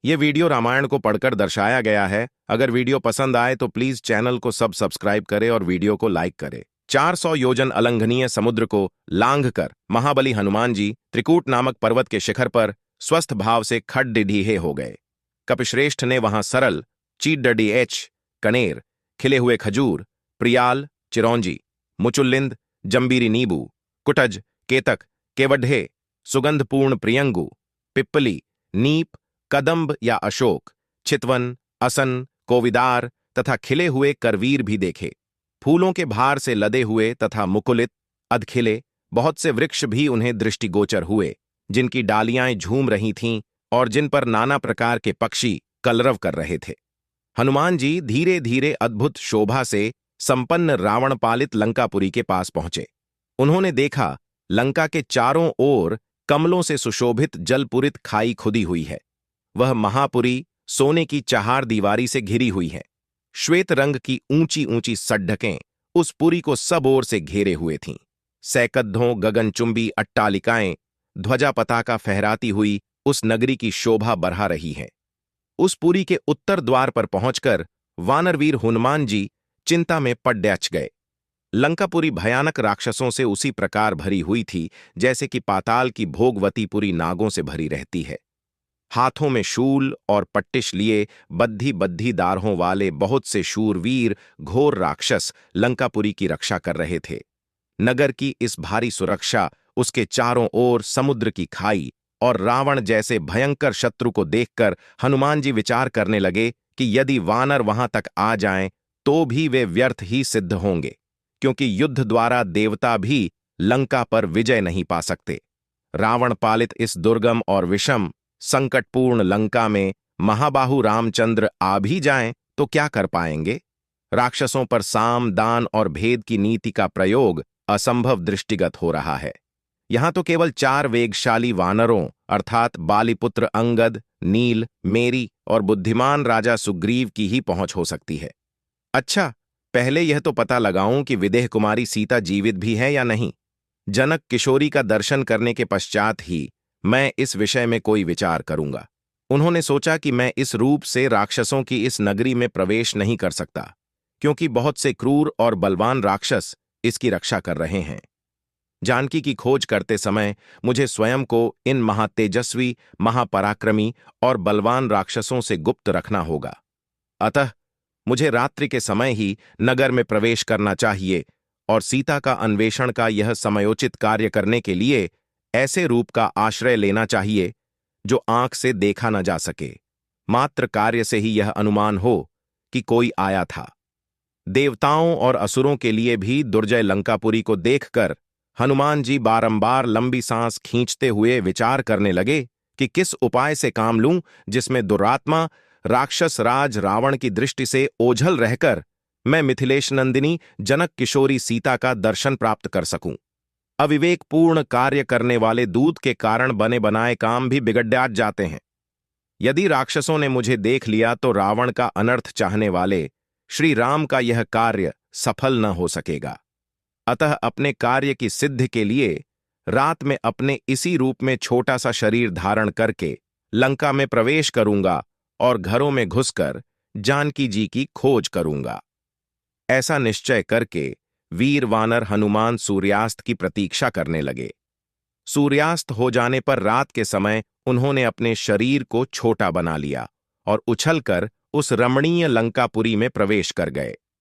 ये वीडियो रामायण को पढ़कर दर्शाया गया है। अगर वीडियो पसंद आए तो प्लीज चैनल को सब्सक्राइब करें और वीडियो को लाइक करें। 400 योजन अलंघनीय समुद्र को लांघ कर महाबली हनुमान जी त्रिकूट नामक पर्वत के शिखर पर स्वस्थ भाव से खड्डिढीहे हो गए। कपिश्रेष्ठ ने वहां सरल, चीडडी एच, कनेर, खिले हुए खजूर, प्रियाल, चिरौंजी, मुचुल्लिंद, जंबीरी नींबू, कुटज, केतक, केवढ़े, सुगंधपूर्ण प्रियंगू, पिप्पली, नीप, कदंब या अशोक, चितवन, असन, कोविदार तथा खिले हुए करवीर भी देखे। फूलों के भार से लदे हुए तथा मुकुलित, अधखिले बहुत से वृक्ष भी उन्हें दृष्टिगोचर हुए, जिनकी डालियां झूम रही थीं और जिन पर नाना प्रकार के पक्षी कलरव कर रहे थे। हनुमान जी धीरे धीरे अद्भुत शोभा से संपन्न रावण पालित लंकापुरी के पास पहुंचे। उन्होंने देखा लंका के चारों ओर कमलों से सुशोभित जलपुरित खाई खुदी हुई है। वह महापुरी सोने की चहार दीवारी से घिरी हुई है। श्वेत रंग की ऊंची ऊंची सड्ढकें उस पुरी को सब ओर से घेरे हुए थीं। सैकद्धों गगनचुंबी अट्टालिकाएं ध्वजा पताका फहराती हुई उस नगरी की शोभा बढ़ा रही हैं। उस पुरी के उत्तर द्वार पर पहुंचकर वानरवीर हनुमान जी चिंता में पड़ गए। लंकापुरी भयानक राक्षसों से उसी प्रकार भरी हुई थी जैसे कि पाताल की भोगवती पुरी नागों से भरी रहती है। हाथों में शूल और पट्टिश लिए बद्धी बद्धी दाढ़ों वाले बहुत से शूरवीर घोर राक्षस लंकापुरी की रक्षा कर रहे थे। नगर की इस भारी सुरक्षा, उसके चारों ओर समुद्र की खाई और रावण जैसे भयंकर शत्रु को देखकर हनुमान जी विचार करने लगे कि यदि वानर वहां तक आ जाएं तो भी वे व्यर्थ ही सिद्ध होंगे, क्योंकि युद्ध द्वारा देवता भी लंका पर विजय नहीं पा सकते। रावण पालित इस दुर्गम और विषम संकटपूर्ण लंका में महाबाहु रामचंद्र आ भी जाएं तो क्या कर पाएंगे? राक्षसों पर साम, दान और भेद की नीति का प्रयोग असंभव दृष्टिगत हो रहा है। यहां तो केवल 4 वेगशाली वानरों अर्थात बालीपुत्र अंगद, नील, मेरी और बुद्धिमान राजा सुग्रीव की ही पहुंच हो सकती है। अच्छा, पहले यह तो पता लगाऊं कि विदेह कुमारी सीता जीवित भी है या नहीं। जनक किशोरी का दर्शन करने के पश्चात ही मैं इस विषय में कोई विचार करूंगा। उन्होंने सोचा कि मैं इस रूप से राक्षसों की इस नगरी में प्रवेश नहीं कर सकता, क्योंकि बहुत से क्रूर और बलवान राक्षस इसकी रक्षा कर रहे हैं। जानकी की खोज करते समय मुझे स्वयं को इन महातेजस्वी, महापराक्रमी और बलवान राक्षसों से गुप्त रखना होगा। अतः मुझे रात्रि के समय ही नगर में प्रवेश करना चाहिए और सीता का अन्वेषण का यह समयोचित कार्य करने के लिए ऐसे रूप का आश्रय लेना चाहिए जो आंख से देखा न जा सके, मात्र कार्य से ही यह अनुमान हो कि कोई आया था। देवताओं और असुरों के लिए भी दुर्जय लंकापुरी को देखकर हनुमान जी बारंबार लंबी सांस खींचते हुए विचार करने लगे कि किस उपाय से काम लूं जिसमें दुरात्मा राक्षस राज रावण की दृष्टि से ओझल रहकर मैं मिथिलेश नंदिनी जनक किशोरी सीता का दर्शन प्राप्त कर सकूं। अविवेकपूर्ण कार्य करने वाले दूत के कारण बने बनाए काम भी बिगड़ जाते हैं। यदि राक्षसों ने मुझे देख लिया तो रावण का अनर्थ चाहने वाले श्री राम का यह कार्य सफल न हो सकेगा। अतः अपने कार्य की सिद्धि के लिए रात में अपने इसी रूप में छोटा सा शरीर धारण करके लंका में प्रवेश करूंगा और घरों में घुसकर जानकी जी की खोज करूंगा। ऐसा निश्चय करके वीर वानर हनुमान सूर्यास्त की प्रतीक्षा करने लगे। सूर्यास्त हो जाने पर रात के समय उन्होंने अपने शरीर को छोटा बना लिया और उछलकर उस रमणीय लंकापुरी में प्रवेश कर गए।